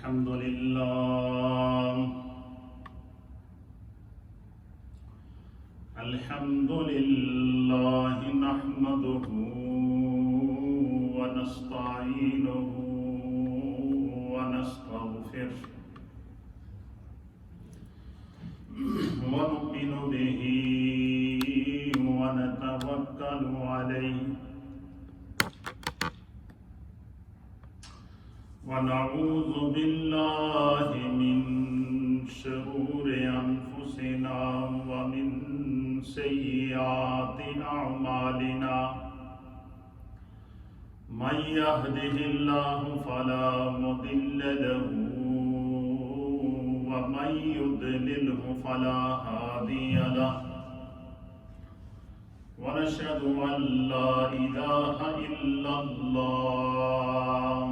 الحمد لله نحمده ونستعينه ونستغفره ونؤمن به ونتوكل عليه ونعوذ بالله من شرور أنفسنا ومن سيئات أعمالنا من يهده الله فلا مضل له ومن يضلله فلا هادي له ونشهد أن لا إله إلا الله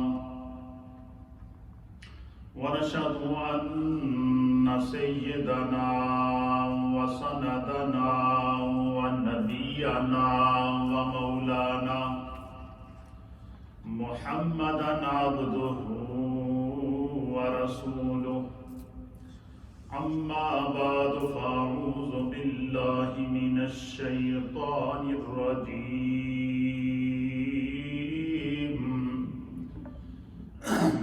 ونشهد أن سيدنا وسندنا ونبينا ومولانا محمدا عبده ورسوله أما بعد فأعوذ بالله من الشيطان الرجيم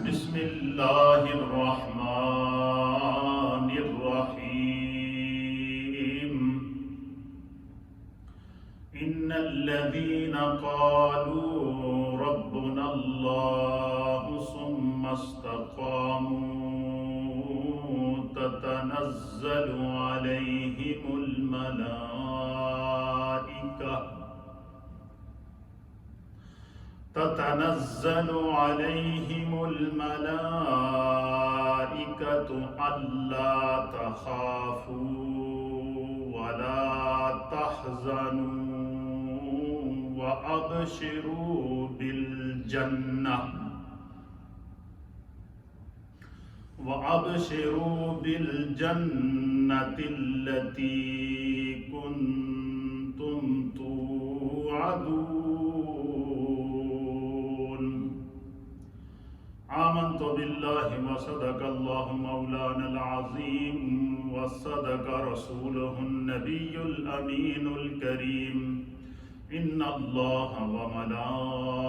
بسم الله الرحمن الرحيم إن الذين قالوا ربنا الله ثم استقاموا تتنزل عليهم الملائكة ألا تخافوا ولا تحزنوا وأبشروا بالجنة التي كنتم توعدون آمنت بالله وصدق الله مولانا العظيم وصدق رسوله النبي الأمين الكريم إن الله وملائكته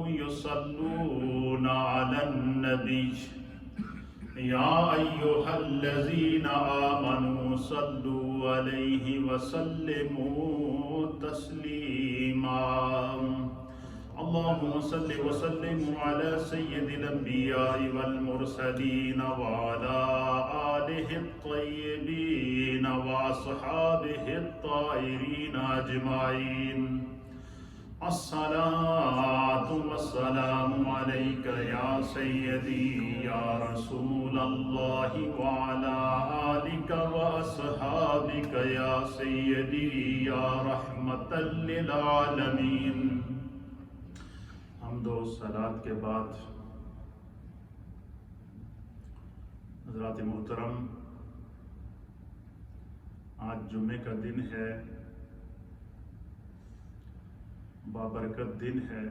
يصلون على النبي يا أيها الذين آمنوا صلوا عليه وسلموا تسليما اللهم صل وسلم على سيد الأنبياء والمرسلين وعلى آله الطيبين وأصحابه الطاهرين أجمعين الصلاة والسلام عليك يا سيدي يا رسول الله وعلى آلك وأصحابك يا سيدي يا رحمة للعالمين حمد و صلات کے بعد حضرات محترم، آج جمعے کا دن ہے، بابرکت دن ہے،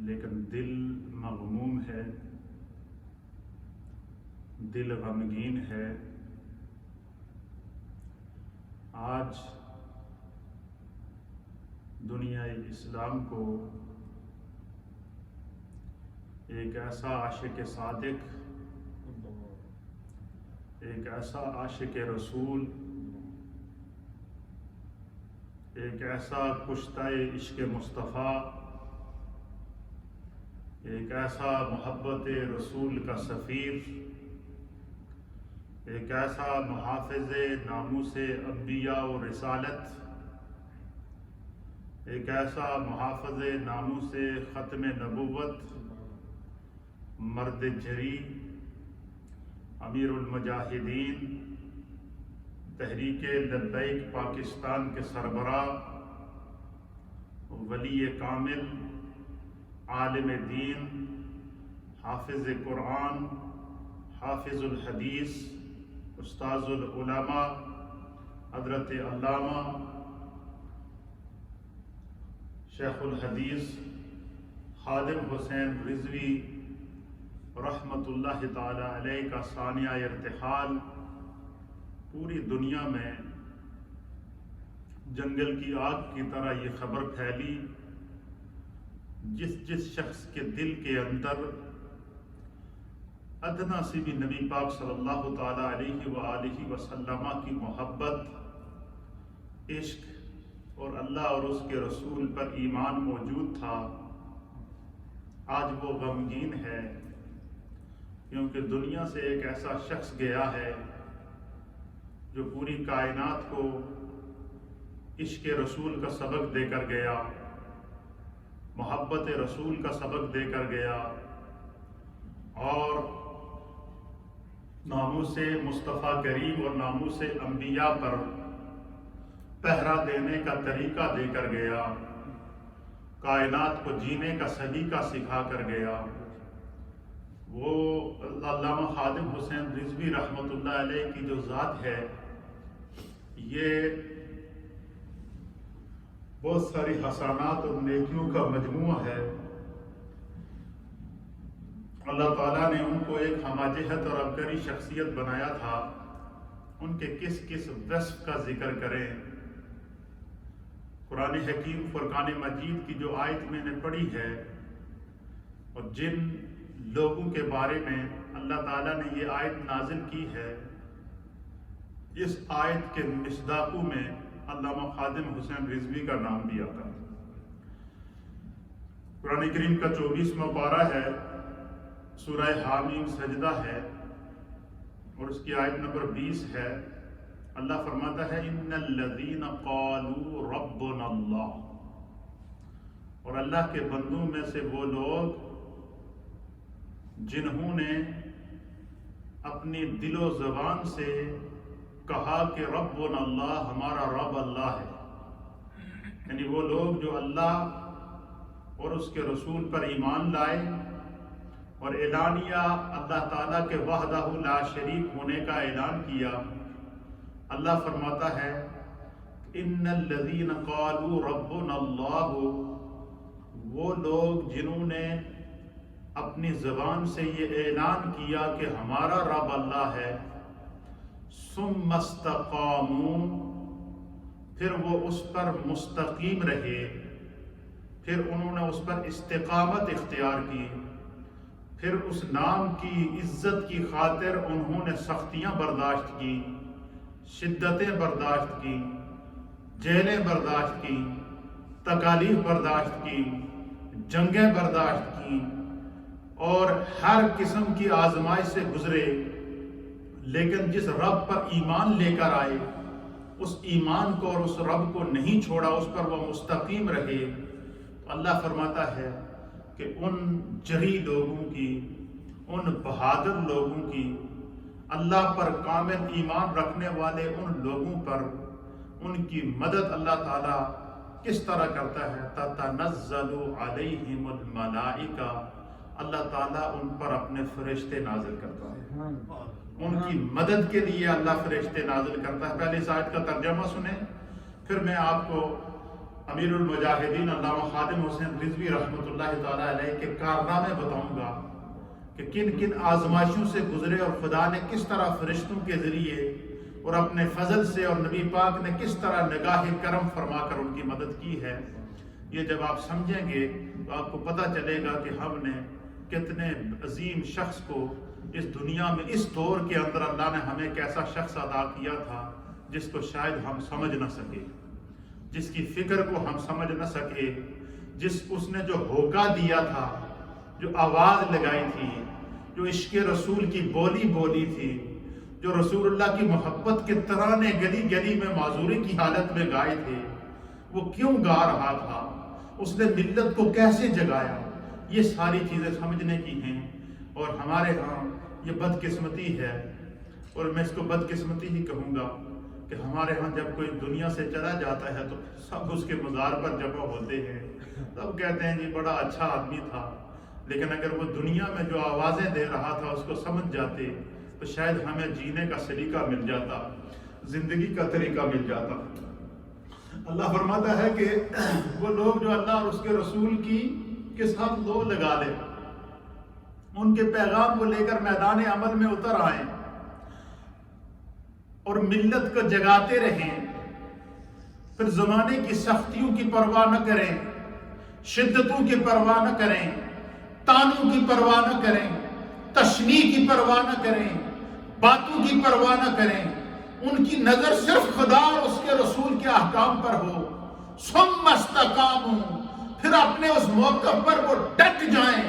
لیکن دل مغموم ہے، دل غمگین ہے۔ آج دنیا اسلام کو ایک ایسا عاشق صادق، ایک ایسا عاشق رسول، ایک ایسا کشتہ عشق مصطفیٰ، ایک ایسا محبت رسول کا سفیر، ایک ایسا محافظ ناموس انبیاء و رسالت، ایک ایسا محافظ ناموس ختم نبوت، مرد جری، امیر المجاہدین، تحریک لبیک پاکستان کے سربراہ، ولی کامل، عالم دین، حافظ قرآن، حافظ الحدیث، استاذ العلماء، حضرت علامہ شیخ الحدیث خادم حسین رضوی رحمۃ اللہ تعالی علیہ کا ثانیہ ارتحال پوری دنیا میں جنگل کی آگ کی طرح یہ خبر پھیلی. جس شخص کے دل کے اندر ادنا سی بھی نبی پاک صلی اللہ تعالی علیہ وآلہ وسلم کی محبت، عشق اور اللہ اور اس کے رسول پر ایمان موجود تھا، آج وہ غمگین ہے کیونکہ دنیا سے ایک ایسا شخص گیا ہے جو پوری کائنات کو عشق رسول کا سبق دے کر گیا، محبت رسول کا سبق دے کر گیا، اور ناموس مصطفیٰ کریم اور ناموس انبیاء پر پہرا دینے کا طریقہ دے کر گیا، کائنات کو جینے کا سلیقہ سکھا کر گیا. وہ علامہ خادم حسین رضوی رحمۃ اللہ علیہ کی جو ذات ہے، یہ بہت ساری حسنات اور نیکیوں کا مجموعہ ہے. اللہ تعالیٰ نے ان کو ایک ہمہ جہت اور عبقری شخصیت بنایا تھا. ان کے کس کس وصف کا ذکر کریں؟ قرآن حکیم فرقان مجید کی جو آیت میں نے پڑھی ہے اور جن لوگوں کے بارے میں اللہ تعالیٰ نے یہ آیت نازل کی ہے، اس آیت کے مصداقوں میں علامہ خادم حسین رضوی کا نام بھی آتا ہے. قرآن کریم کا 24واں پارہ ہے، سورہ حامیم سجدہ ہے اور اس کی آیت نمبر 20 ہے. اللہ فرماتا ہے ان الذین قالوا ربنا اللہ، اور اللہ کے بندوں میں سے وہ لوگ جنہوں نے اپنی دل و زبان سے کہا کہ ربنا اللہ، ہمارا رب اللہ ہے، یعنی وہ لوگ جو اللہ اور اس کے رسول پر ایمان لائے اور اعلانیہ اللہ تعالیٰ کے وحدہ لا شریک ہونے کا اعلان کیا. اللہ فرماتا ہے ان الذین قالوا ربنا اللہ، وہ لوگ جنہوں نے اپنی زبان سے یہ اعلان کیا کہ ہمارا رب اللہ ہے، ثم استقاموا، پھر وہ اس پر مستقیم رہے، پھر انہوں نے اس پر استقامت اختیار کی، پھر اس نام کی عزت کی خاطر انہوں نے سختیاں برداشت کی، شدتیں برداشت کی، جیلیں برداشت کی، تکالیف برداشت کی، جنگیں برداشت کی اور ہر قسم کی آزمائش سے گزرے، لیکن جس رب پر ایمان لے کر آئے اس ایمان کو اور اس رب کو نہیں چھوڑا، اس پر وہ مستقیم رہے. تو اللہ فرماتا ہے کہ ان جری لوگوں کی، ان بہادر لوگوں کی، اللہ پر کامل ایمان رکھنے والے ان لوگوں پر ان کی مدد اللہ تعالیٰ کس طرح کرتا ہے؟ تتنزل علیہم الملائکہ، اللہ تعالیٰ ان پر اپنے فرشتے نازل کرتا ہے، ان کی مدد کے لیے اللہ فرشتے نازل کرتا ہے. پہلے اس آیت کا ترجمہ سنیں، پھر میں آپ کو امیر المجاہدین علامہ خادم حسین رضوی رحمۃ اللہ تعالیٰ علیہ کے کارنامے بتاؤں گا کہ کن کن آزمائشوں سے گزرے اور خدا نے کس طرح فرشتوں کے ذریعے اور اپنے فضل سے اور نبی پاک نے کس طرح نگاہ کرم فرما کر ان کی مدد کی ہے. یہ جب آپ سمجھیں گے تو آپ کو پتہ چلے گا کہ ہم نے کتنے عظیم شخص کو اس دنیا میں اس دور کے اندر اللہ نے ہمیں کیسا شخص عطا کیا تھا جس کو شاید ہم سمجھ نہ سکے، جس کی فکر کو ہم سمجھ نہ سکے، اس نے جو ہوکا دیا تھا، جو آواز لگائی تھی، جو عشق رسول کی بولی تھی، جو رسول اللہ کی محبت کے ترانے گلی گلی میں معذوری کی حالت میں گائے تھے، وہ کیوں گا رہا تھا، اس نے ملت کو کیسے جگایا، یہ ساری چیزیں سمجھنے کی ہیں. اور ہمارے ہاں یہ بدقسمتی ہے، اور میں اس کو بدقسمتی ہی کہوں گا کہ ہمارے ہاں جب کوئی دنیا سے چلا جاتا ہے تو سب اس کے مزار پر جمع ہوتے ہیں، سب کہتے ہیں جی بڑا اچھا آدمی تھا، لیکن اگر وہ دنیا میں جو آوازیں دے رہا تھا اس کو سمجھ جاتے تو شاید ہمیں جینے کا سلیقہ مل جاتا، زندگی کا طریقہ مل جاتا. اللہ فرماتا ہے کہ وہ لوگ جو اللہ اور اس کے رسول کی کے ساتھ لو لگا لیں، ان کے پیغام کو لے کر میدان عمل میں اتر آئیں اور ملت کو جگاتے رہیں، پھر زمانے کی سختیوں کی پرواہ نہ کریں، شدتوں کی پرواہ نہ کریں، تانوں کی پرواہ نہ کریں، تشنیع کی پرواہ نہ کریں، باتوں کی پرواہ نہ کریں، ان کی نظر صرف خدا اور اس کے رسول کے احکام پر ہو، ثم استقاموا، پھر اپنے اس موقع پر وہ ڈٹ جائیں،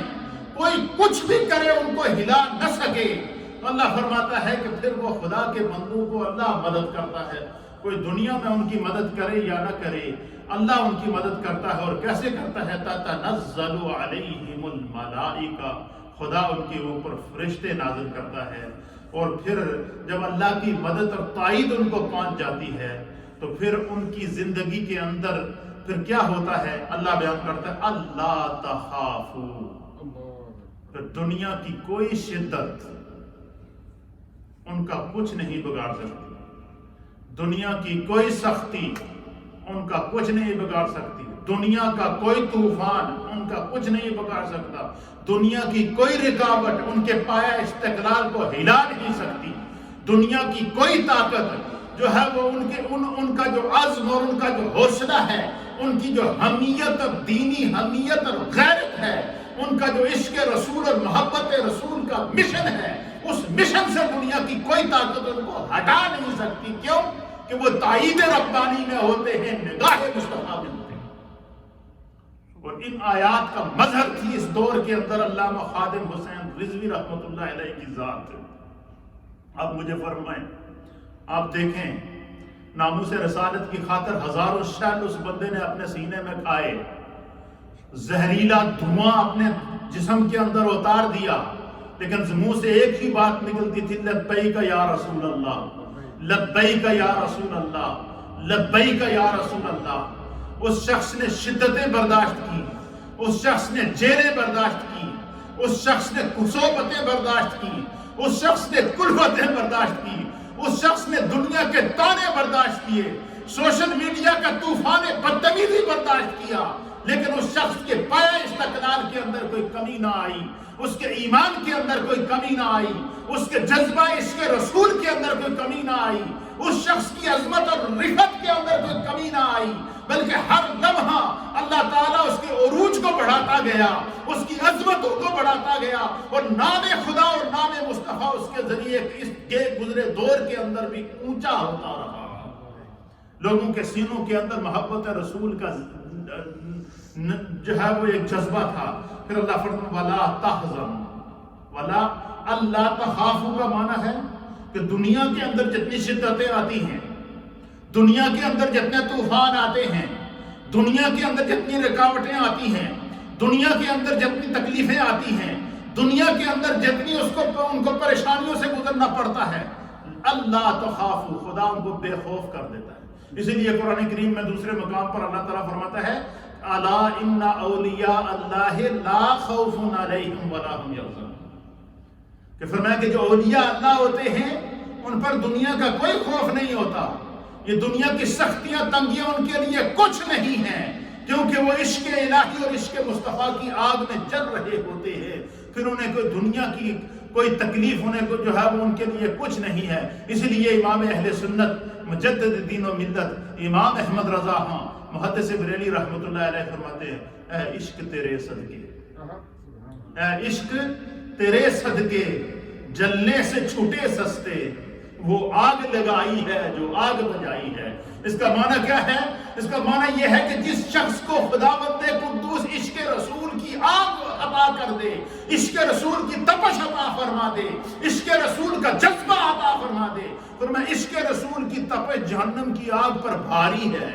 کوئی کچھ بھی کرے ان کو ہلا نہ سکے۔ اللہ فرماتا ہے کہ پھر وہ خدا کے بندوں کو اللہ مدد کرتا ہے، کوئی دنیا میں ان کی مدد کرے یا نہ کرے، اللہ ان کی مدد کرتا ہے۔ اور کیسے کرتا ہے؟ تتنزل علیہم الملائکہ، خدا ان کے اوپر فرشتے نازل کرتا ہے، اور پھر جب اللہ کی مدد اور تائید ان کو پہنچ جاتی ہے تو پھر ان کی زندگی کے اندر پھر کیا ہوتا ہے؟ اللہ بیان کرتا ہے اللہ تخافوا، پھر دنیا کی کوئی شدت ان کا کچھ نہیں بگاڑ سکتی، دنیا کی کوئی سختی ان کا کچھ نہیں بگاڑ سکتی، دنیا کا کوئی طوفان ان کا کچھ نہیں بگاڑ سکتا، دنیا کی کوئی رکاوٹ ان کے پایا استقلال کو ہلا نہیں سکتی، دنیا کی کوئی طاقت جو ہے وہ ان کا جو عزم اور ان کا جو حوصلہ ہے، ان کی جو حمیت اور دینی حمیت اور غیرت ہے، ان کا جو عشق رسول اور محبت رسول کا مشن ہے، اس مشن سے دنیا کی کوئی طاقت ان کو ہٹا نہیں سکتی۔ کیوں؟ کہ وہ تائید ربانی میں ہوتے ہیں، نگاہ مصطفیٰ میں ہوتے ہیں۔ اور ان آیات کا مظہر تھی اس دور کے اندر علامہ خادم حسین رضوی رحمۃ اللہ علیہ کی ذات۔ اب مجھے فرمائیں، آپ دیکھیں ناموس رسالت کی خاطر ہزاروں شہل اس بندے نے اپنے سینے میں کھائے، زہریلا دھواں اپنے جسم کے اندر اتار دیا، لیکن منہ سے ایک ہی بات نکلتی تھی، لبیک یا رسول اللہ، لبیک یا رسول اللہ، لبیک یا رسول اللہ۔ اس شخص نے شدتیں برداشت کی، اس شخص نے جیلیں برداشت کی، اس شخص نے کسوبتیں برداشت کی، اس شخص نے کلفتیں برداشت کی، اس شخص نے دنیا کے تانے برداشت کیے، سوشل میڈیا کا طوفان بدتمیزی برداشت کیا، لیکن اس شخص کے پایا استقلال کے اندر کوئی کمی نہ آئی، اس کے ایمان کے اندر کوئی کمی نہ آئی، اس کے جذبہ عشق رسول کے اندر کوئی کمی نہ آئی، اس شخص کی عظمت اور رفعت کے اندر کوئی کمی نہ آئی، بلکہ ہر لمحہ اللہ تعالیٰ اس کے عروج کو بڑھاتا گیا، اس کی عظمتوں کو بڑھاتا گیا، اور نام خدا اور نام مصطفیٰ اس کے ذریعے اس کے گزرے دور کے اندر بھی اونچا ہوتا رہا۔ لوگوں کے سینوں کے اندر محبت رسول کا جو ہے وہ ایک جذبہ تھا۔ پھر اللہ فرماتا وَلَا تَحْزَنُوا، وَلَا اللہ تخافوا کا معنی ہے کہ دنیا کے اندر جتنی شدتیں آتی ہیں، دنیا کے اندر جتنے طوفان آتے ہیں، دنیا کے اندر جتنی رکاوٹیں آتی ہیں، دنیا کے اندر جتنی تکلیفیں آتی ہیں، دنیا کے اندر جتنی ان کو پریشانیوں سے گزرنا پڑتا ہے، اللہ تخافوا، خدا ان کو بے خوف کر دیتا ہے۔ اسی لیے قرآن کریم میں دوسرے مقام پر اللہ تعالیٰ فرماتا ہے الا ان اولیاء اللہ لا خوف علیہم ولا هم یحزنون، کہ فرمایا کہ جو اولیاء اللہ ہوتے ہیں ان پر دنیا کا کوئی خوف نہیں ہوتا، یہ دنیا کی سختیاں تنگیاں ان کے لیے کچھ نہیں ہیں، کیونکہ وہ عشق الہی اور عشق مصطفیٰ کی آگ میں جل رہے ہوتے ہیں، پھر انہیں کوئی دنیا کی کوئی تکلیف انہیں کو جو ہے وہ ان کے لیے کچھ نہیں ہے۔ اسی لیے امام اہل سنت مجدد دین و ملت امام احمد رضا ہاں محدث بریلی رحمۃ اللہ علیہ فرماتے ہیں اے عشق تیرے صدقے، اے عشق تیرے صدقے جلنے سے چھوٹے سستے، وہ آگ لگائی ہے جو آگ بجائی ہے۔ اس کا معنی کیا ہے؟ اس کا معنی یہ ہے کہ جس شخص کو خداوند قدوس عشق رسول کی آگ عطا کر دے، عشق رسول کی تپش عطا فرما دے، عشق رسول کا جذبہ عطا فرما دے، فرمایا عشق رسول کی تپش جہنم کی آگ پر بھاری ہے،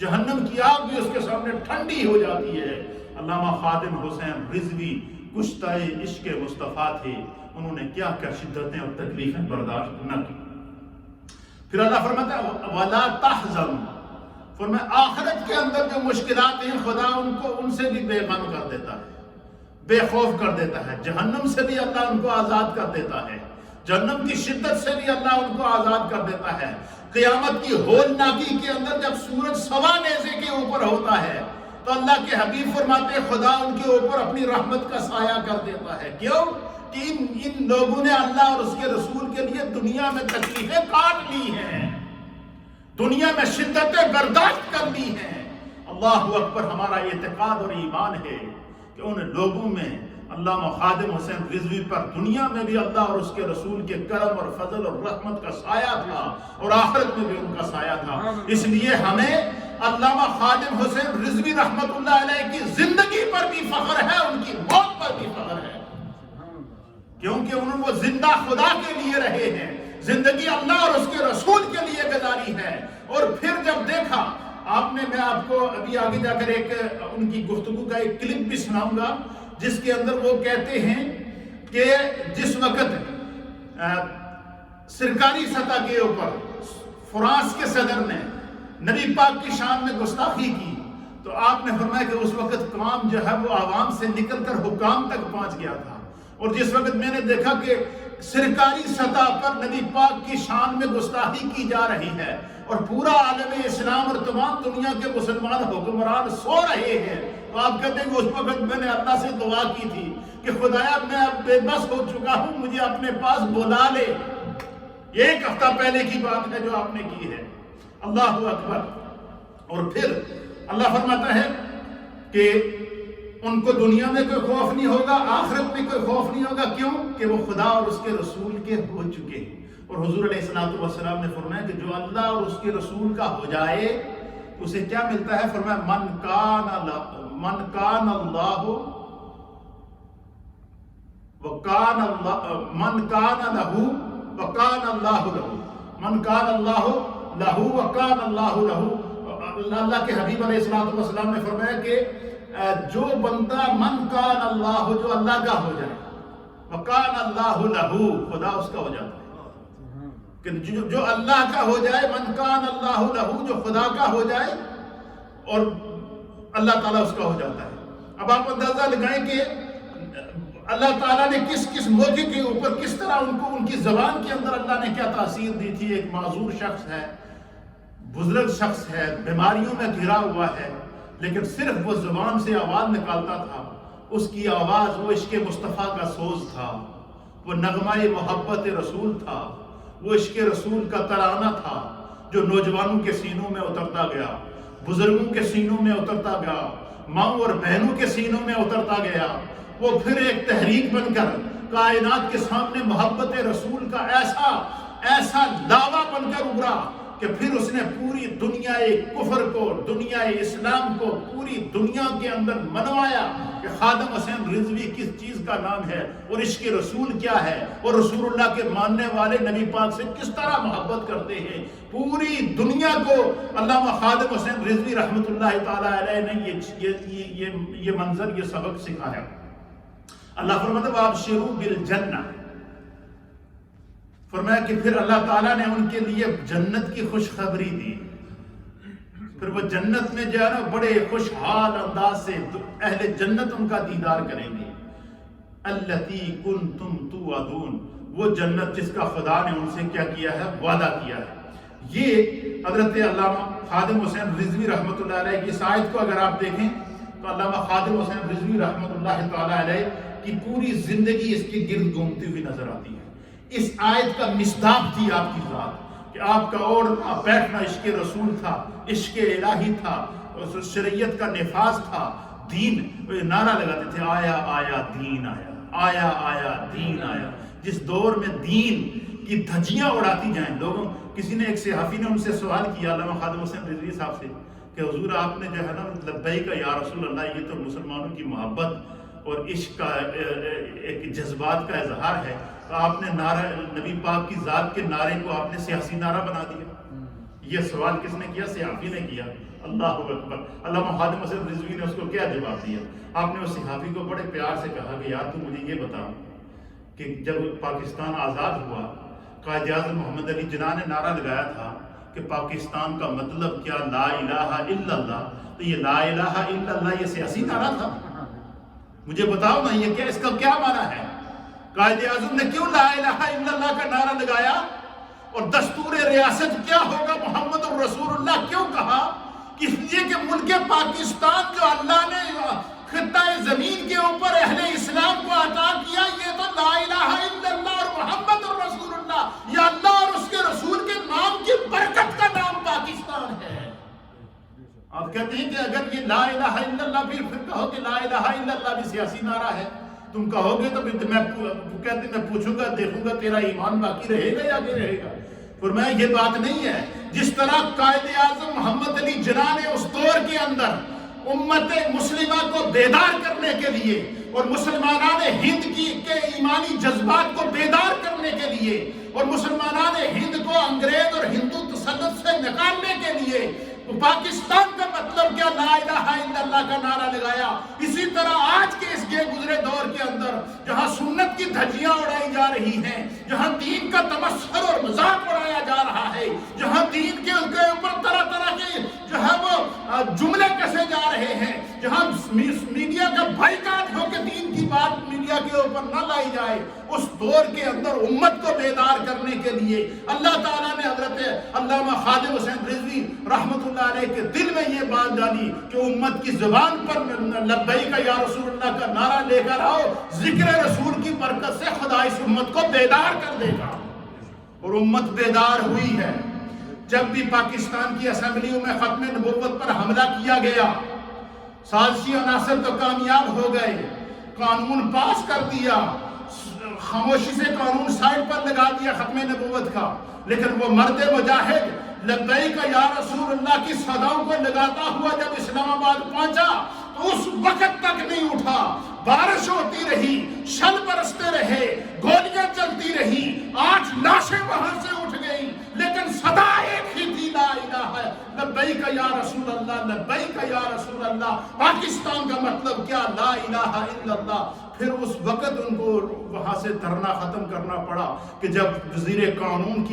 جہنم کی آگ بھی اس کے سامنے ٹھنڈی ہو جاتی ہے۔ علامہ خادم حسین رضوی کشتہ عشق مصطفیٰ تھے، انہوں نے کیا کیا شدتیں اور تکلیفیں برداشت نہ کی۔ پھر اللہ فرماتا ہے وَلَا تَحْزَنُوا، فرمایا آخرت کے اندر جو مشکلات ہیں خدا ان سے بھی بے غم کر دیتا ہے، بے خوف کر دیتا ہے، جہنم سے بھی اللہ ان کو آزاد کر دیتا ہے، جہنم کی شدت سے بھی اللہ ان کو آزاد کر دیتا ہے۔ قیامت کی ہولناکی کے اندر جب سورج سوا نیزے کے اوپر ہوتا ہے تو اللہ کے حبیب فرماتے ہیں خدا ان کے اوپر اپنی رحمت کا سایہ کر دیتا ہے. کیوں؟ کہ ان لوگوں نے اللہ اور اس کے رسول کے لیے دنیا میں تکلیفیں کاٹ لی ہیں، دنیا میں شدتیں برداشت کر لی ہیں. اللہ اکبر. ہمارا اعتقاد اور ایمان ہے کہ ان لوگوں میں علامہ خادم حسین رضوی پر دنیا میں بھی اللہ اور اس کے رسول کے کرم اور فضل اور رحمت کا سایہ تھا اور آخرت میں بھی ان کا سایہ تھا. اس لیے ہمیں علامہ خادم حسین رضوی رحمت اللہ علیہ کی زندگی پر بھی فخر ہے، ان کی موت پر بھی فخر ہے، کیونکہ انہوں وہ زندہ خدا کے لیے رہے ہیں، زندگی اللہ اور اس کے رسول کے لیے گزاری ہے. اور پھر جب دیکھا آپ نے، میں آپ کو ابھی آگے جا کر ایک ان کی گفتگو کا ایک کلپ بھی سناؤں گا جس کے اندر وہ کہتے ہیں کہ جس وقت سرکاری سطح کے اوپر فرانس کے صدر نے نبی پاک کی شان میں گستاخی کی تو آپ نے فرمایا کہ اس وقت کام جو ہے وہ عوام سے نکل کر حکام تک پہنچ گیا تھا. اور جس وقت میں نے دیکھا کہ سرکاری سطح پر نبی پاک کی شان میں گستاخی کی جا رہی ہے اور پورا عالم اسلام اور تمام دنیا کے مسلمان حکمران سو رہے ہیں، تو آپ کہتے ہیں کہ اس وقت میں نے اللہ سے دعا کی تھی کہ خدایا میں اب بے بس ہو چکا ہوں، مجھے اپنے پاس بلا لے. یہ 1 ہفتہ پہلے کی بات ہے جو آپ نے کی ہے. اللہ اکبر. اور پھر اللہ فرماتا ہے کہ ان کو دنیا میں کوئی خوف نہیں ہوگا، آخرت میں کوئی خوف نہیں ہوگا. کیوں؟ کہ وہ خدا اور اس کے رسول کے ہو چکے ہیں. اور حضور علیہ السلام نے فرمایا کہ جو اللہ اور اس کے رسول کا ہو جائے اسے کیا ملتا ہے؟ فرمایا من کان اللہ وکان اللہ، من کان لہو وکان اللہ لہو، من کان اللہ لہو وکان اللہ لہو. اللہ کے حبیب علیہ السلام نے فرمایا کہ جو بندہ من کان اللہ، جو اللہ کا ہو جائے، وکان اللہ لہو، خدا اس کا ہو جاتا ہے. کہ جو اللہ کا ہو جائے، من کان اللہ لہو، جو خدا کا ہو جائے اور اللہ تعالیٰ اس کا ہو جاتا ہے. اب آپ اندازہ لگائیں کہ اللہ تعالیٰ نے کس کس موقع کے اوپر کس طرح ان کو، ان کی زبان کے اندر اللہ نے کیا تاثیر دی تھی. ایک معذور شخص ہے، بزرگ شخص ہے، بیماریوں میں گھرا ہوا ہے، لیکن صرف وہ زبان سے آواز نکالتا تھا. اس کی آواز وہ عشق مصطفیٰ کا سوز تھا، وہ نغمہ محبت رسول تھا، وہ عشق رسول کا ترانہ تھا جو نوجوانوں کے سینوں میں اترتا گیا، بزرگوں کے سینوں میں اترتا گیا، ماؤں اور بہنوں کے سینوں میں اترتا گیا. وہ پھر ایک تحریک بن کر کائنات کے سامنے محبت رسول کا ایسا لاوا بن کر ابھرا کہ پھر اس نے پوری دنیا کفر کو، دنیا اسلام کو پوری دنیا کے اندر منوایا کہ خادم حسین رضوی کس چیز کا نام ہے اور عشق رسول کیا ہے اور رسول اللہ کے ماننے والے نبی پاک سے کس طرح محبت کرتے ہیں. پوری دنیا کو علامہ خادم حسین رضوی رحمت اللہ تعالی علیہ نے یہ منظر، یہ سبق سکھایا. اللہ فرماتا ہے وَأَبْشِرُوا بِالْجَنَّةِ، فرمایا کہ پھر اللہ تعالیٰ نے ان کے لیے جنت کی خوشخبری دی. پھر وہ جنت میں جو ہے نا بڑے خوشحال انداز سے اہل جنت ان کا دیدار کریں گے. الَّتِي كُنْتُمْ تُوعَدُونَ، وہ جنت جس کا خدا نے ان سے کیا کیا ہے؟ وعدہ کیا ہے. یہ حضرت علامہ خادم حسین رضوی رحمت اللہ علیہ کی اس آیت کو اگر آپ دیکھیں تو علامہ خادم حسین رضوی رحمت اللہ تعالی علیہ کی پوری زندگی اس کے گرد گھومتی ہوئی نظر آتی ہے. اس آیت کا مصداق تھی آپ کی ذات کہ آپ کا اور بیٹھنا عشق رسول تھا، عشق الہی تھا، شریعت کا نفاذ تھا، دین. نعرہ لگاتے تھے آیا آیا دین آیا، آیا آیا دین آیا. جس دور میں دین کی دھجیاں اڑاتی جائیں لوگوں. کسی نے، ایک صحافی نے ان سے سوال کیا علامہ خادم حسین رضوی صاحب سے کہ حضور آپ نے جو ہے نا لبیک یا رسول اللہ، یہ تو مسلمانوں کی محبت اور عشق کا ایک جذبات کا اظہار ہے، تو آپ نے نعرہ نبی پاک کی ذات کے نعرے کو آپ نے سیاسی نعرہ بنا دیا. یہ سوال کس نے کیا؟ صحافی نے کیا. اللہ اکبر. علامہ خادم حسین رضوی نے اس کو کیا جواب دیا؟ آپ نے اس صحافی کو بڑے پیار سے کہا کہ یار تو مجھے یہ بتا کہ جب پاکستان آزاد ہوا، قائد اعظم محمد علی جناح نے نعرہ لگایا تھا کہ پاکستان کا مطلب کیا؟ لا الہ الا اللہ. تو یہ لا الہ الا اللہ یہ سیاسی نعرہ تھا؟ مجھے بتاؤ نا یہ کیا، اس کا کیا معنی ہے؟ قائد اعظم نے کیوں لا الہ الا اللہ کا نعرہ لگایا؟ اور دستور ریاست کیا ہوگا محمد الرسول اللہ کیوں کہا؟ اس لیے کہ ملک پاکستان جو اللہ نے خطہ زمین کے اوپر اہل اسلام کو عطا کیا، یہ تو لا الہ الا اللہ اور محمد رسول اللہ، یا اللہ اور اس کے رسول کے نام کی برکت کا نام پاکستان ہے۔ آپ کہتے ہیں کہ اگر یہ لا الہ الا اللہ بھی، پھر کہو کہ لا الہ الا اللہ بھی سیاسی نعرہ ہے، تم کہو گے تو میں پوچھوں گا، دیکھوں گا تیرا ایمان باقی رہے گا یا نہیں رہے گا؟ فرمایا یہ بات نہیں ہے۔ جس طرح قائد اعظم محمد علی جناح نے اس دور کے اندر امت مسلمہ کو بیدار کرنے کے لیے اور مسلمانان ہند کے ایمانی جذبات کو بیدار کرنے کے لیے اور مسلمانان ہند کو انگریز اور ہندو تسلط سے نکالنے کے لیے پاکستان کا مطلب کیا، لا الہ الا اللہ کا نعرہ لگایا، اسی طرح آج کے اس گزرے دور کے اندر جہاں سنت کی دھجیاں اڑائی جا رہی ہیں، جہاں دین کا تمسخر اور مذاق اڑایا جا رہا ہے، جہاں دین کے اوپر طرح طرح کے جو ہے وہ جملے کسے جا رہے ہیں، جہاں میڈیا کا بائیکاٹ ہو کہ دین کی بات میڈیا کے اوپر نہ لائی جائے، اس دور کے اندر امت کو بیدار کرنے کے لیے اللہ تعالیٰ نے حضرت علامہ خادم حسین رضوی رحمت اللہ علیہ کے دل میں یہ بات ڈالی کہ امت کی زبان پر لبیک یا رسول اللہ کا نعرہ لے کر آؤ، ذکر رسول کی برکت سے خدا اس امت کو بیدار کر دے گا۔ اور امت بیدار ہوئی ہے۔ جب بھی پاکستان کی اسمبلیوں میں ختم نبوت پر حملہ کیا گیا، سازشی عناصر تو کامیاب ہو گئے، قانون پاس کر دیا، خاموشی سے قانون سائڈ پر لگا دیا ختم نبوت کا، لیکن وہ مرد مجاہد لبیک یا رسول اللہ کی صداؤں کو لگاتا ہوا جب اسلام آباد پہنچا تو اس وقت تک نہیں اٹھا، بارش ہوتی رہی، شل برستے رہے، گولیاں چلتی رہی، 8 لاشیں وہاں سے اٹھ گئی، لیکن صدا ایک ہی تھی، لا الہ لبیک یا رسول اللہ، لبیک یا رسول اللہ۔ پاکستان کا مطلب کیا، لا الہ الا اللہ۔ پھر اس وقت ان کو وہاں سے دھرنا ختم کرنا پڑا کہ جب وزیر قانون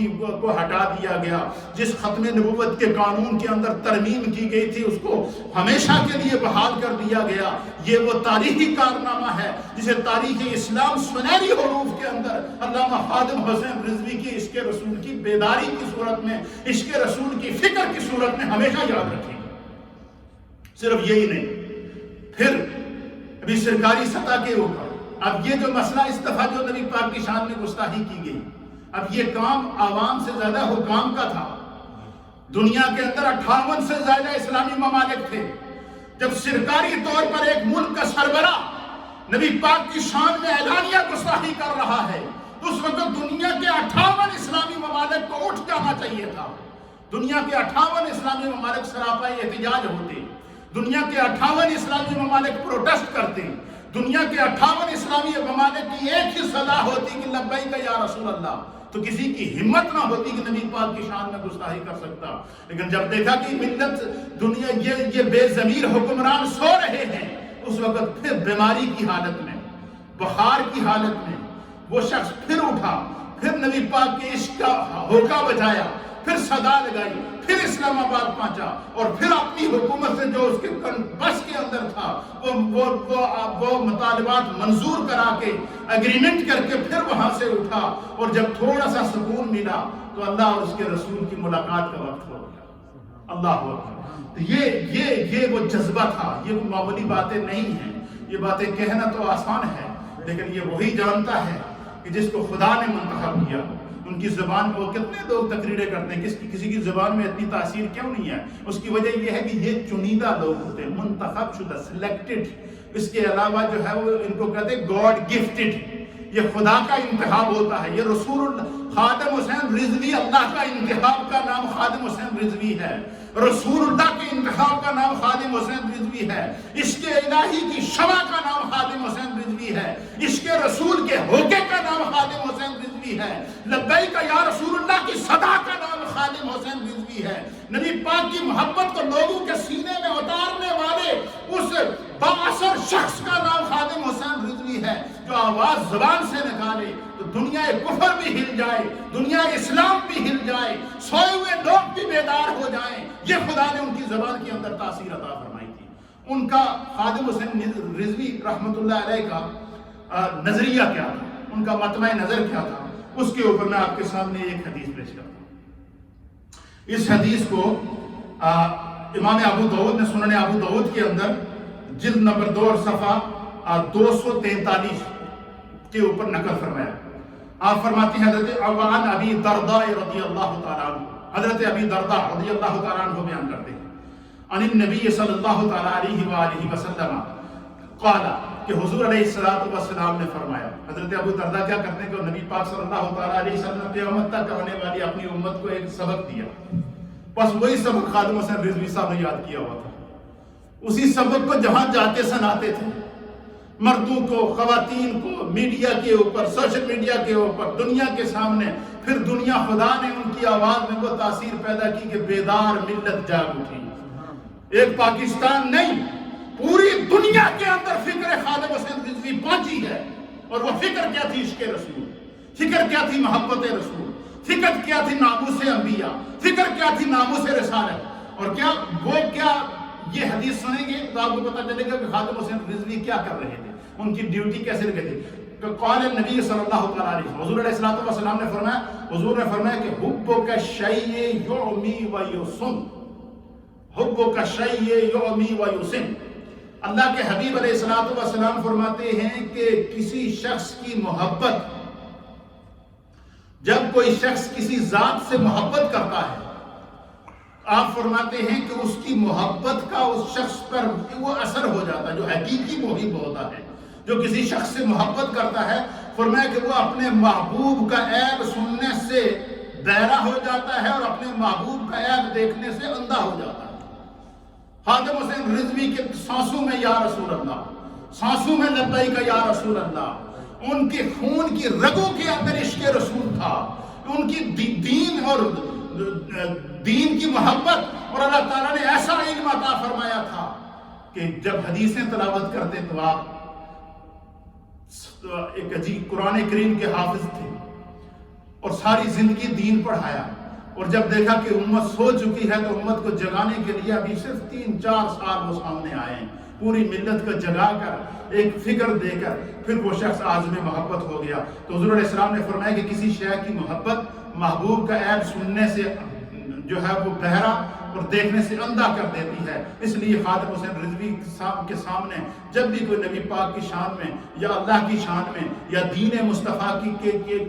کو ہٹا دیا گیا، جس ختم نبوت کے قانون کے اندر ترمیم کی گئی تھی اس کو ہمیشہ کے لیے بحال کر دیا گیا۔ یہ وہ تاریخی کارنامہ ہے جسے تاریخ اسلام سنہری حروف کے اندر علامہ خادم حسین رضوی کی عشق رسول کی بیداری کی صورت میں، عشق رسول کی فکر کی صورت میں ہمیشہ یاد رکھیں گے۔ صرف یہی نہیں، پھر ابھی سرکاری سطح کے اوپر اب یہ جو مسئلہ اس دفعہ جو نبی پاک کی شان میں گستاخی کی گئی، اب یہ کام عوام سے زیادہ حکام کا تھا۔ دنیا کے اندر 58 سے زیادہ اسلامی ممالک تھے۔ جب سرکاری طور پر ایک ملک کا سربراہ نبی پاک کی شان میں اعلانیہ گستاخی کر رہا ہے، اس وقت دنیا کے 58 اسلامی ممالک کو اٹھ جانا چاہیے تھا۔ دنیا کے 58 اسلامی ممالک سراپا احتجاج ہوتے، دنیا کے 58 اسلامی ممالک پروٹیسٹ کرتے، دنیا کے 58 اسلامی ممالک کی ایک ہی صدا ہوتی کہ لبیک یا رسول اللہ، تو کسی کی ہمت نہ ہوتی کہ نبی پاک کی شان میں گستاخی کر سکتا۔ لیکن جب دیکھا کہ ملت دنیا یہ بے ضمیر حکمران سو رہے ہیں، اس وقت پھر بیماری کی حالت میں، بخار کی حالت میں وہ شخص پھر اٹھا، پھر نبی پاک کے عشق کا ہوکا بجایا، پھر صدا لگائی، پھر اسلام آباد پہنچا اور پھر اپنی حکومت سے جو اس کے بس کے اندر تھا وہ مطالبات منظور کرا کے اگریمنٹ کر کے پھر وہاں سے اٹھا، اور جب تھوڑا سا سکون ملا تو اللہ اور اس کے رسول کی ملاقات کا وقت ہو گیا۔ اللہ اکبر۔ تو یہ وہ جذبہ تھا، یہ وہ معمولی باتیں نہیں ہیں۔ یہ باتیں کہنا تو آسان ہے، لیکن یہ وہی جانتا ہے کہ جس کو خدا نے منتخب کیا۔ ان کی زبان کو کتنے لوگ تقریریں کرتے ہیں، کسی کی زبان میں اتنی تاثیر کیوں نہیں ہے؟ اس کی وجہ یہ ہے کہ یہ چنیدہ لوگ ہوتے ہیں، منتخب شدہ، سلیکٹڈ۔ اس کے علاوہ جو ہے وہ ان کو کہتے ہیں گاڈ گفٹڈ، یہ خدا کا انتخاب ہوتا ہے۔ یہ رسول اللہ خادم حسین رضوی، اللہ کا انتخاب کا نام خادم حسین رضوی ہے، رسول اللہ کے انتخاب کا نام خادم حسین رضوی ہے، عشق الہی کی شمع کا نام خادم حسین رضوی ہے، عشق رسول کے ہوکے کا نام خادم حسین رضوی ہے، لبیک یا رسول اللہ کی صدا کا نام خادم حسین رضوی ہے۔ نبی پاک کی محبت کو لوگوں کے سینے میں اتارنے والے اس بااثر شخص کا نام خادم حسین رضوی ہے، جو آواز زبان سے نکالے تو دنیا کفر بھی ہل جائے، دنیا اسلام بھی ہل جائے، سوئے ہوئے لوگ بھی بیدار ہو جائیں۔ یہ خدا نے ان کی زبان کے اندر تاثیر عطا فرمائی تھی۔ ان کا خادم حسین رضوی رحمت اللہ علیہ کا نظریہ کیا تھا، ان کا مطمع نظر کیا تھا، اس کے اوپر میں آپ کے سامنے ایک حدیث پیش کرتا ہوں۔ اس حدیث کو امام ابو داؤد نے سنن ابو داؤد کے اندر جلد نمبر 2 اور صفحہ 243 کے اوپر نقل فرمایا. آپ فرماتے ہیں حضرت عن ابی درداء رضی اللہ تعالیٰ عنہ، حضرت ابی درداء رضی اللہ تعالیٰ عنہ بیان کرتے ہیں عن النبی صلی اللہ تعالیٰ علیہ وآلہ وسلم قال، کہ حضور علیہ السلام نے فرمایا. حضرت ابو درداء کیا کرتے ہیں کہ نبی پاک صلی اللہ تعالیٰ علیہ وسلم قیامت تک آنے والی اپنی امت کو ایک سبق دیا. بس وہی سبق خادم حسین رضوی صاحب نے یاد کیا ہوا تھا. اسی سبق کو جہاں جاتے سناتے تھے، مردوں کو، خواتین کو، میڈیا کے اوپر، سوشل میڈیا کے اوپر، دنیا کے سامنے. پھر دنیا خدا نے ان کی آواز میں وہ تاثیر پیدا کی کہ بیدار ملت جاگ اٹھی. ایک پاکستان نہیں، پوری دنیا کے اندر فکر خادم حسین رضوی پہنچی ہے. اور وہ فکر کیا تھی؟ عشق رسول. فکر کیا تھی؟ محبت رسول. فکر کیا تھی؟ ناموس انبیاء. فکر کیا تھی؟ ناموس رسالت. اور کیا وہ کیا یہ حدیث سنیں گے تو آپ کو پتہ چلے گا کہ خادم حسین رضوی کیا کر رہے تھے، ان کی ڈیوٹی کیسے لگے تھی. قال النبی صلی اللہ تعالیٰ علیہ وسلم، حضور علیہ السلام نے فرمایا، حضور نے فرمایا کہ حبک الشیء یعمی ویسم، حبک الشیء یعمی ویسم. اللہ کے حبیب علیہ السلام فرماتے ہیں کہ کسی شخص کی محبت، جب کوئی شخص کسی ذات سے محبت کرتا ہے، آپ فرماتے ہیں کہ اس کی محبت کا اس شخص پر وہ اثر ہو جاتا ہے. جو حقیقی محب ہوتا ہے، جو کسی شخص سے محبت کرتا ہے، فرمایا کہ وہ اپنے محبوب کا عیب سننے سے بہرا ہو جاتا ہے اور اپنے محبوب کا عیب دیکھنے سے اندھا ہو جاتا ہے. خادم حسین رضوی کے سانسوں میں یا رسول اللہ، سانسوں میں لبیک یا رسول اللہ. ان کے خون کی رگوں کے اندر عشق رسول تھا. ان کی دین اور دین کی محبت، اور اللہ تعالیٰ نے ایسا علم عطا فرمایا تھا کہ جب حدیثیں تلاوت کرتے تو آپ ایک عجیب قرآن کریم کے حافظ تھے اور ساری زندگی دین پڑھایا. اور جب دیکھا کہ امت سو چکی ہے تو امت کو جگانے کے لیے ابھی صرف 3-4 سال وہ سامنے آئے ہیں. پوری ملت کو جگا کر ایک فکر دے کر پھر وہ شخص عازم محبت ہو گیا. تو حضور علیہ السلام نے فرمایا کہ کسی شے کی محبت محبوب کا عیب سننے سے جو ہے وہ بہرا اور دیکھنے سے اندھا کر دیتی ہے. اس لیے خادم حسین رضوی کے سامنے جب بھی کوئی نبی پاک کی شان میں یا اللہ کی شان میں یا دین مصطفیٰ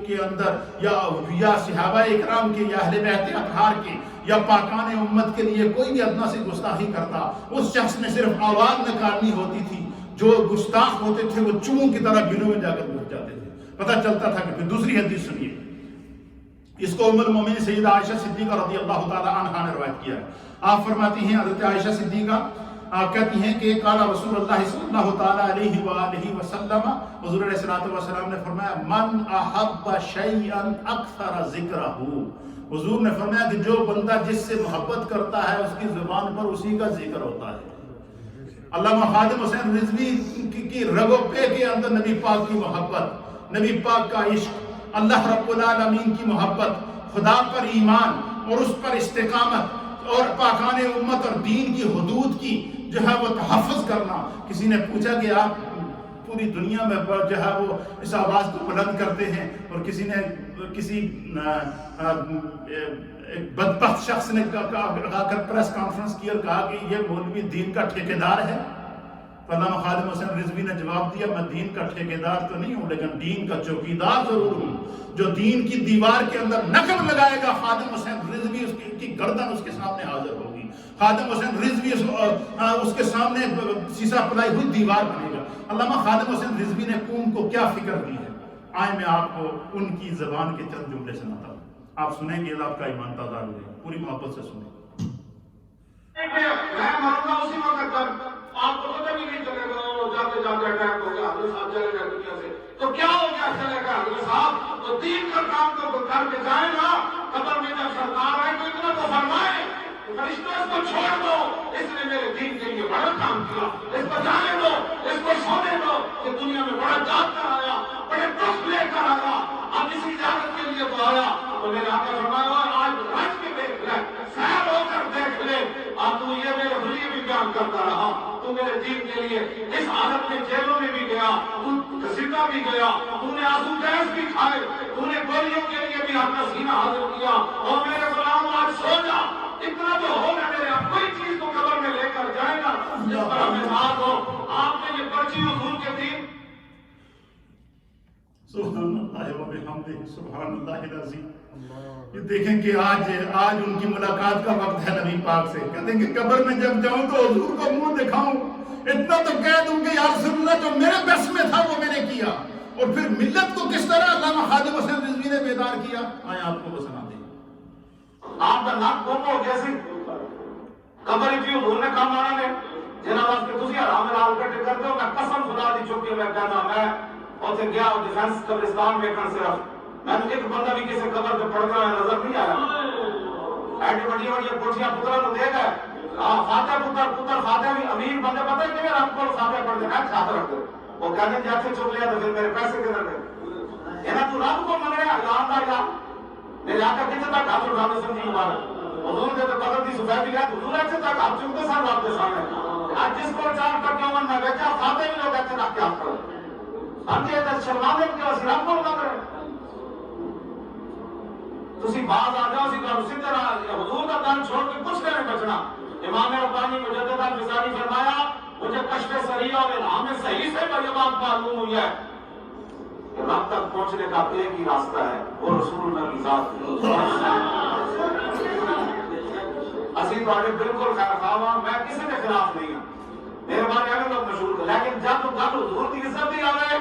کے اندر یا صحابہ اکرام کے یا اہل بیت اطہار کے یا پاکان امت کے لیے کوئی بھی ادنا سے گستاخی کرتا، اس شخص میں صرف آواز نکالنی ہوتی تھی. جو گستاخ ہوتے تھے وہ چوں کی طرح گلوں میں جا کر گھس جاتے تھے. پتہ چلتا تھا کہ پھر دوسری حدیث سنیے، اس کو ام المومنین سیدہ عائشہ صدیقہ رضی اللہ تعالی عنہا نے روایت کیا ہے. آپ فرماتی ہیں حضرت عائشہ صدیقہ کہتی ہیں کہ قال رسول اللہ صلی اللہ تعالی علیہ وآلہ وسلم، حضور علیہ السلام نے فرمایا من احب شیئا اکثر ذکرہ، حضور نے فرمایا کہ جو بندہ جس سے محبت کرتا ہے اس کی زبان پر اسی کا ذکر ہوتا ہے. علامہ خادم حسین رضوی کی رگ و پے کے اندر نبی پاک کی محبت، نبی پاک کا عشق، اللہ رب العالمین کی محبت، خدا پر ایمان اور اس پر استقامت اور پاکان امت اور دین کی حدود کی جو ہے وہ تحفظ کرنا. کسی نے پوچھا کہ آپ پوری دنیا میں جو ہے وہ اس آواز کو بلند کرتے ہیں، اور کسی ایک بدبخت شخص نے کہا کر پریس کانفرنس کی اور کہا کہ یہ مولوی دین کا ٹھیکیدار ہے. علامہ خادم حسین رضوی نے جواب دیا میں دین کا ٹھیکیدار تو نہیں ہوں لیکن دین کا چوکیدار ضرور ہوں. جو دین کی دیوار کے اندر نقب لگائے گا خادم حسین رضوی اس کی گردن اس کے سامنے حاضر ہوگی. خادم حسین رضوی اس کے سامنے سیسا پلائی ہوئی دیوار بنے گا. علامہ خادم حسین رضوی نے قوم کو کیا فکر دی ہے، آئے میں آپ کو ان کی زبان کے چند جملے سناتا ہوں. آپ سنیں گے آپ کا ایمان تازہ ہو جائے. پوری محبت سے سنیں. میں مروں گا اسی وقت تک، آپ کو پتہ بھی نہیں چلے گا. جاتے جاتے اٹیک ہو گیا، حضرت صاحب چلے گئے دنیا سے تو کیا ہو گیا؟ چلے گئے حضرت صاحب تو دین کا کام کر کے جائے گا. قبر میں جب سرکار آئے تو اتنا تو فرمائے فرشتوں اس کو چھوڑ دو، اس نے میرے دین کے لیے بڑا کام کیا، اس کو جانے دو، اس کو سونے دو. کہ دنیا میں بڑا جات کر آیا، بڑے دکھ لے کر آیا، اب اسی اجازت کے لیے تو آیا. تو میرے آقا فرمایا آج رج کے دیکھ لے، سیر ہو کر دیکھ لے. اب تو یہ میرے حلیے بھی بیان کرتا رہا، تو میرے دین کے لیے اس حالت میں جیلوں میں بھی گیا، تو گھسیٹا بھی گیا، تو نے آنسو گیس بھی کھائے، تو نے گولیوں کے لیے بھی اپنا سینہ حاضر کیا. اور میرے غلام آج سو جا، اتنا تو ہوگا میرے کوئی چیز تو سبحان اللہ وبحمدہ سبحان اللہ العظیم. یہ دیکھیں کہ آج ان کی ملاقات کا وقت ہے نبی پاک سے. کہتے ہیں کہ قبر میں جب جاؤں تو حضور کو منہ دکھاؤں, اتنا تو کہہ دوں کہ یا رسول اللہ جو میرے بس میں تھا وہ میں نے کیا. اور پھر ملت کو کس طرح علامہ خادم حسین رضوی نے بیدار کیا, آئیں آپ کو وہ سناتے ہیں. آپ کا ناک گم ہو گیا سی قبر وچ حضور نے کام آنا نے جنہاں واسطے تسی حرام حلال کٹے کردے ہو. میں قسم خدا دی چکی میں کہنا, میں اوتھے گیا ڈیفنس قبرستان ویکھن صرف میں نے ایک بندہ بھی کسی قبر تے پڑ گیا نظر نہیں آیا. ایڈی بڑی بڑی کوٹھیاں پتراں نوں دے گئے, فاتح پتر فاتح بھی امیر بندے پتہ ہے کہ رب کو فاتح پڑھ دے میں چھات رکھ دے. وہ کہنے جا کے چپ لیا تو پھر میرے پیسے کدھر گئے؟ یہ نا تو رب کو من رہا یاد آ گیا میرے آقا کتنے تک ہاتھ اٹھانے سمجھی مبارک حضور دے تو قدر دی سفیدی ہے حضور ایسے تک ہاتھ چکتے سن رب کے سامنے. آج جس کو 4 ٹکے من میں بیچا فاتح بھی لوگ ایسے رکھ کے ہاتھ کرو ہم کے ادھر شرمانے کے واسطے رب کو لگ رہے تسی باز آ جاؤ سی تو سیدھے راہ حضور کا دن چھوڑ کے کچھ نہیں بچنا. امام ربانی مجدد الفسانی فرمایا مجھے کشف سریہ اور الہام صحیح سے یہ بات معلوم ہوئی ہے کہ رب تک پہنچنے کا ایک ہی راستہ ہے, وہ رسول اللہ کی ذات. اسی تو بالکل خیر خواہ میں کسی کے خلاف نہیں ہوں, میرے بارے میں لوگ مشہور کر, لیکن جب گل حضور کی عزت نہیں آئے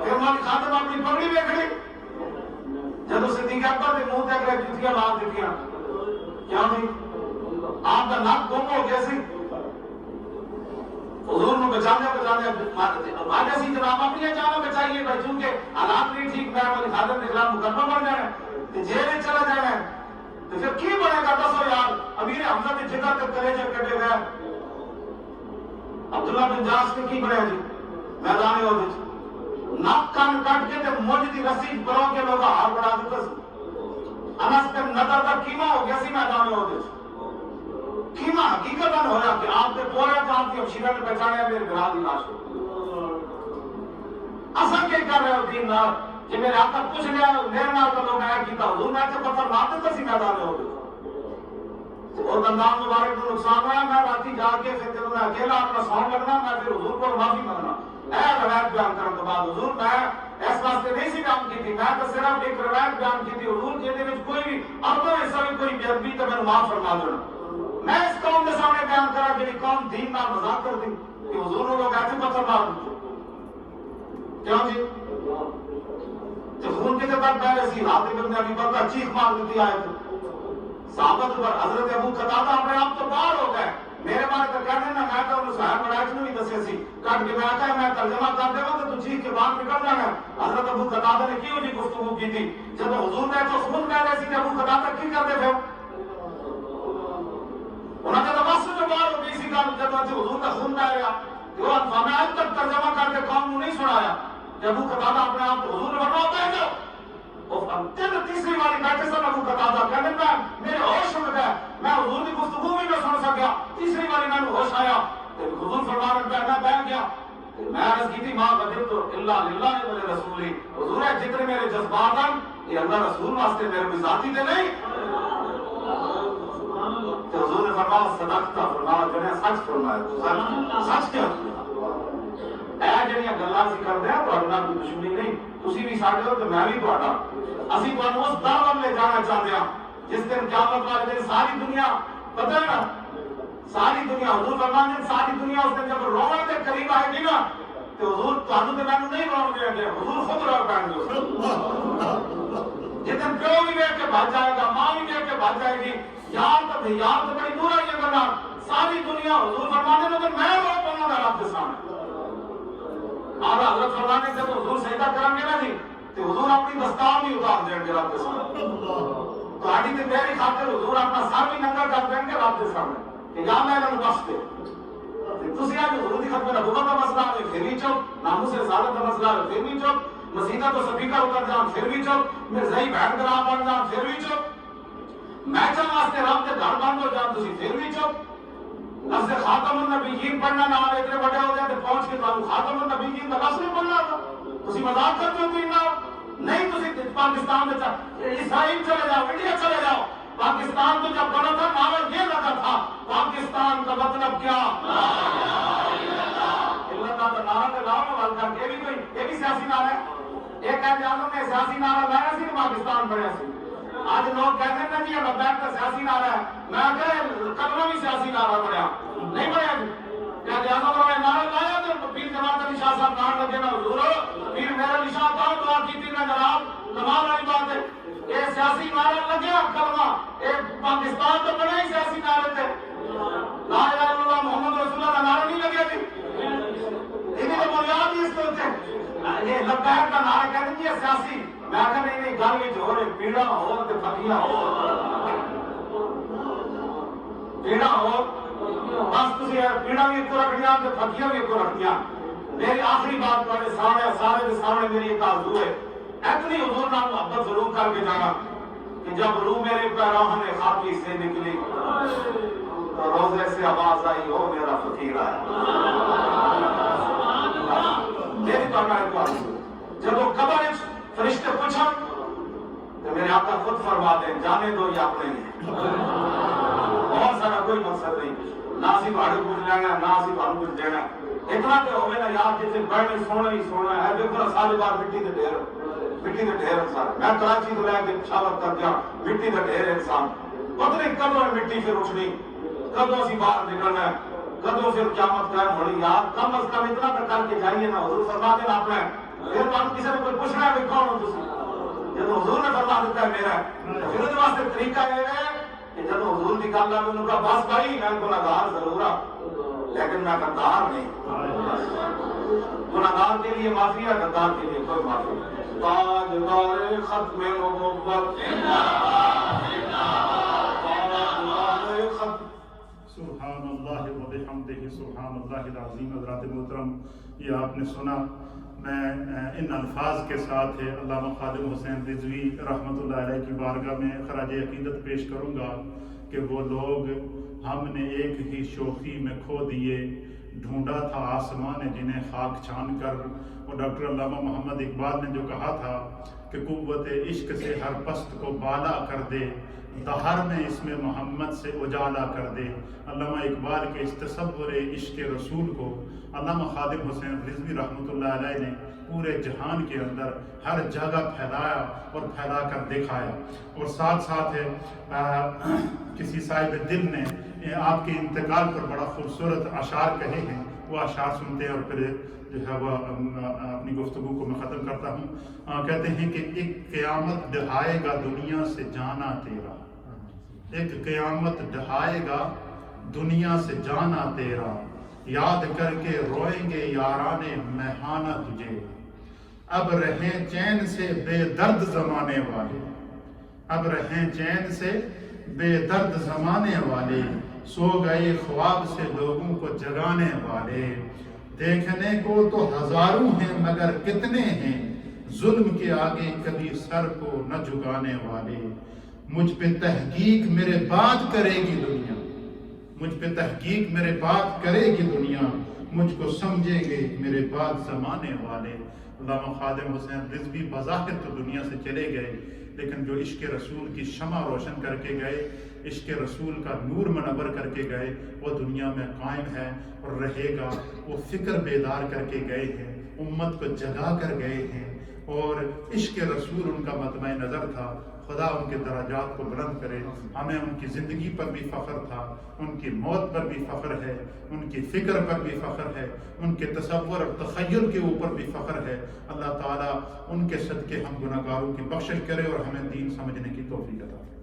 پھر ہماری خاتم اپنی پگڑی دیکھ لی. جب صدیق اکبر کے منہ تک جوتیاں مار دیتیاں کیا نہیں آپ کا ناک گم ہو گیا سی حضور نے بچانے آج ایسی جناب اپنی جانا بچائیے بھائی چونکہ حالات نہیں ٹھیک میں ہماری خادم کے خلاف مقدمہ بن جانا ہے جیل میں چلا جانا ہے تو پھر کی بنے گا دسو یار. امیر حمزہ کی جگہ تک کلیجے کٹے گئے, عبداللہ بن جاش کے کی بنے جی میدان عہد ناک کان کاٹ کے تے موج دی رسی پرو کے لوگ ہار بڑھا دیتے انس کے نظر تک کیما ہو گیا سی میدان عہد کیما حقیقت ہو رہا کہ آپ کے پورے کام کی افشیرہ نے پہچانے میرے گھرا دی لاش کو اصل کے کر رہے ہو دین نار کہ میرے آقا پوچھ لیا میرے نال کا لوگ آیا کیتا حضور میں سے پتھر مارتے تو سی میدان عہد اور دندان مبارک کو نقصان ہوا. میں راتی جا کے پھر جب میں اکیلا اپنا سون لگنا میں پھر حضور کو معافی مانگنا اے روایت بیان کرنے کے بعد حضور میں اس واسطے نہیں سی بیان کی تھی, میں تو صرف ایک روایت بیان کی تھی حضور جہدے وچ کوئی بھی اردو حصہ بھی کوئی بے ادبی تے میں معاف فرما دینا. میں اس قوم کے سامنے بیان کرا کہ قوم دین نال مذاق کر دی کہ حضور نے لوگ ایسے پتھر مار دیتے کیوں جی تو خون کے تک پہلے سی حاتم ابن ابی بلتہ چیخ مار دیتی آئے تو صحابت پر حضرت ابو قتادہ اپنے آپ تو باہر ہو گئے. میرے بارے تو کہتے ہیں میں تو انہوں صاحب بڑھائش نے بھی دسے سی کٹ کے میں آتا ہے میں ترجمہ کر دے گا تو چیخ کے بعد نکل جانا ہے. حضرت ابو قتادہ نے کیوں جی گفتگو کی تھی جب حضور نے تو خون پہلے سی کہ ابو قتادہ کی کرتے تھے انہوں نے تو بس جو باہر ہو گئی سی کہ جب حضور کا خون پہ آیا جو ہمیں آج تک ترجمہ کر کے قوم نہیں سنایا کہ ابو قتادہ اپنے آپ حضور نے بڑھنا ہوتا ہے جو تیسری والی بیٹھے سن ابو قتادہ کہنے میں میرے ہوش اڑ گئے میں حضور کی گفتگو بھی نہ سن سکیا. تیسری والی میں نے ہوش آیا حضور فرما رہے میں بیٹھ گیا میں عرض کی تھی ماں بدلت الا للہ و رسول حضور ہے جتنے میرے جذبات ہیں یہ اللہ رسول واسطے میرے ذاتی تے نہیں. تو حضور نے فرمایا صدقت فرمایا جو نے سچ فرمایا سچ کیا اے جڑیاں گلاں سی کردے ہیں تو اللہ کی دشمنی نہیں تسی بھی ساڈے ہو تو میں بھی تہاڈا. اسی تانوں اس دار ول لے جانا چاہتے ہیں جس دن قیامت والے دن ساری دنیا پتہ ہے نا ساری دنیا حضور فرماتے ہیں ساری دنیا اس دن جب رونے کے قریب آئے گی نا تو حضور تانوں تے مینوں نہیں رون دیں گے حضور خود رو پائیں گے. جس دن پیو بھی دیکھ کے بھاگ جائے گا ماں بھی دیکھ کے بھاگ جائے گی یار تو بڑی دور ہے یہ گلا ساری دنیا حضور فرماتے ہیں تو میں رو پاؤں گا رب کے سامنے. اور حضرت فرمانے سے تو حضور سجدہ کریں گے نا جی تو حضور اپنی دستار بھی اتار دیں گے رب کے سامنے. تو آڈی تے میری خاطر حضور اپنا سر بھی ننگا کر دیں گے رب کے سامنے کہ یا میں انہوں بخش دے. تسی آج حضور کی ختم نبوت کا مسئلہ ہے پھر بھی چپ ناموس رسالت کا مسئلہ ہے پھر بھی چپ مسیحا تو سپیکر اتر جان پھر بھی چپ مرزائی بہن گراہ بن جان پھر بھی چپ میچاں واسطے رب کے گھر بند ہو جان تسی پھر بھی چپ لفظ خاتم النبیین پڑھنا نہ آئے اتنے بڑے ہو جاتے پہنچ کے تو خاتم النبیین کا لفظ نہیں پڑھنا تھا تسی مذاق کرتے ہو تین نہیں تسی پاکستان میں اسرائیل چلے جاؤ انڈیا چلے جاؤ پاکستان تو جب بنا تھا نام یہ لگا تھا پاکستان کا مطلب کیا اللہ کا نام ہے نام ہے یہ بھی سیاسی نام ہے ایک قائد اعظم نے سیاسی نعرہ لایا سی تو پاکستان بنیا سی. آج لوگ کہتے ہیں نا جی لبیک کا سیاسی نعرہ ہے. میں کہ کلمہ بھی سیاسی نعرہ بنیا نہیں بنیا جی. قائد اعظم نے نعرہ لایا تو پیر جماعت علی شاہ صاحب کہاں لگے نا حضور پیر میرا علی شاہ کہاں دعا کی تھی نا جناب. کمال والی بات ہے. یہ سیاسی نعرہ لگیا کلمہ یہ پاکستان تو بنا ہی سیاسی نعرے تھے. لا الہ الا اللہ محمد رسول اللہ کا نعرہ نہیں لگیا تھی. یہ تو بنیاد ہی اس کو تھے. یہ لبیک کا نعرہ کہتے ہیں یہ سیاسی. میں کہا نہیں گل بھی ہو رہی پیڑا ہو تو پھکیاں ہو پیڑا ہو بس تھی پیڑا بھی ایک رکھنیاں تو پھکیاں بھی ایک رکھنیاں. میری آخری بات تھوڑے سامنے سارے کے سامنے میری ایک آرزو ہے. اتنی حضور نال محبت ضرور کر کے جانا کہ جب روح میرے پیراہن خاکی سے نکلی تو روزے سے آواز آئی ہو میرا فقیر آیا. میری تو ایک آرزو جب وہ قبر فرشتے پوچھا تو میرے آقا خود فرما دیں جانے دو یا اپنے لیے. بہت سارا کوئی مقصد نہیں. نہ صرف ہڑ کچھ لینا نہ صرف ہڑ کچھ دینا. اتنا تو ہوئے نا یاد جیسے بڑھنے سونا ہی سونا ہے. دیکھو سارے بار مٹی کے ڈھیر انسان. میں کراچی تو لے کے پشاور تک گیا مٹی کا ڈھیر انسان. پتہ نہیں کدوں مٹی پھر اٹھنی کدوں سی باہر نکلنا ہے کدوں پھر قیامت قائم ہونی. یار کم از کم اتنا تو کر کے جائیے نا. حضور فرما دینا آپ نے پھر تو کسی نے کوئی پوچھنا ہے کون ہو تسی. جب حضور نے فرما دیتا ہے میرا پھر اس واسطے طریقہ یہ ہے کہ جب حضور کی گل آئے انہوں کا بس بھائی میں گناہگار ضرور ہوں لیکن میں غدار نہیں. گناہگار کے لیے معافی ہے غدار کے لیے کوئی معافی نہیں. تاجدار ختم نبوت سبحان اللہ و بحمدہ سبحان اللہ العظیم. حضرات محترم یہ آپ نے سنا. میں ان الفاظ کے ساتھ علامہ خادم حسین رضوی رحمۃ اللہ علیہ کی بارگاہ میں خراج عقیدت پیش کروں گا کہ وہ لوگ ہم نے ایک ہی شوخی میں کھو دیے. ڈھونڈا تھا آسمان جنہیں خاک چھان کر. اور ڈاکٹر علامہ محمد اقبال نے جو کہا تھا کہ قوت عشق سے ہر پست کو بالا کر دے دہر میں اس میں محمد سے اجالا کر دے. علامہ اقبال کے اس تصور عشق رسول کو علامہ خادم حسین رضوی رحمۃ اللہ علیہ نے پورے جہان کے اندر ہر جگہ پھیلایا اور پھیلا کر دکھایا. اور ساتھ ساتھ کسی صاحب دل نے آپ کے انتقال پر بڑا خوبصورت اشعار کہے ہیں. وہ اشعار سنتے ہیں اور پھر جو ہے وہ اپنی گفتگو کو میں ختم کرتا ہوں. کہتے ہیں کہ ایک قیامت دہائے گا دنیا سے جانا تیرا. ایک قیامت دہائے گا دنیا سے جانا تیرا. یاد کر کے روئیں گے یاران مہانہ تجھے. اب رہیں چین سے بے درد زمانے والے. اب رہیں چین سے بے درد زمانے والے. سو گئے خواب سے لوگوں کو جگانے والے. دیکھنے کو تو ہزاروں ہیں مگر کتنے ہیں ظلم کے آگے کبھی سر کو نہ جھکانے والے. مجھ پہ تحقیق میرے بات کرے گی دنیا. مجھ پہ تحقیق میرے بات کرے گی دنیا. مجھ کو سمجھیں گے میرے بعد زمانے والے. علامہ خادم حسین رضوی بظاہر تو دنیا سے چلے گئے لیکن جو عشق رسول کی شمع روشن کر کے گئے عشق رسول کا نور منور کر کے گئے وہ دنیا میں قائم ہے اور رہے گا. وہ فکر بیدار کر کے گئے ہیں امت کو جگا کر گئے ہیں اور عشق رسول ان کا مطمع نظر تھا. خدا ان کے درجات کو بلند کرے. ہمیں ان کی زندگی پر بھی فخر تھا ان کی موت پر بھی فخر ہے ان کی فکر پر بھی فخر ہے ان کے تصور اور تخیل کے اوپر بھی فخر ہے. اللہ تعالیٰ ان کے صدقے ہم گناہگاروں کی بخشش کرے اور ہمیں دین سمجھنے کی توفیق عطا فرمائے.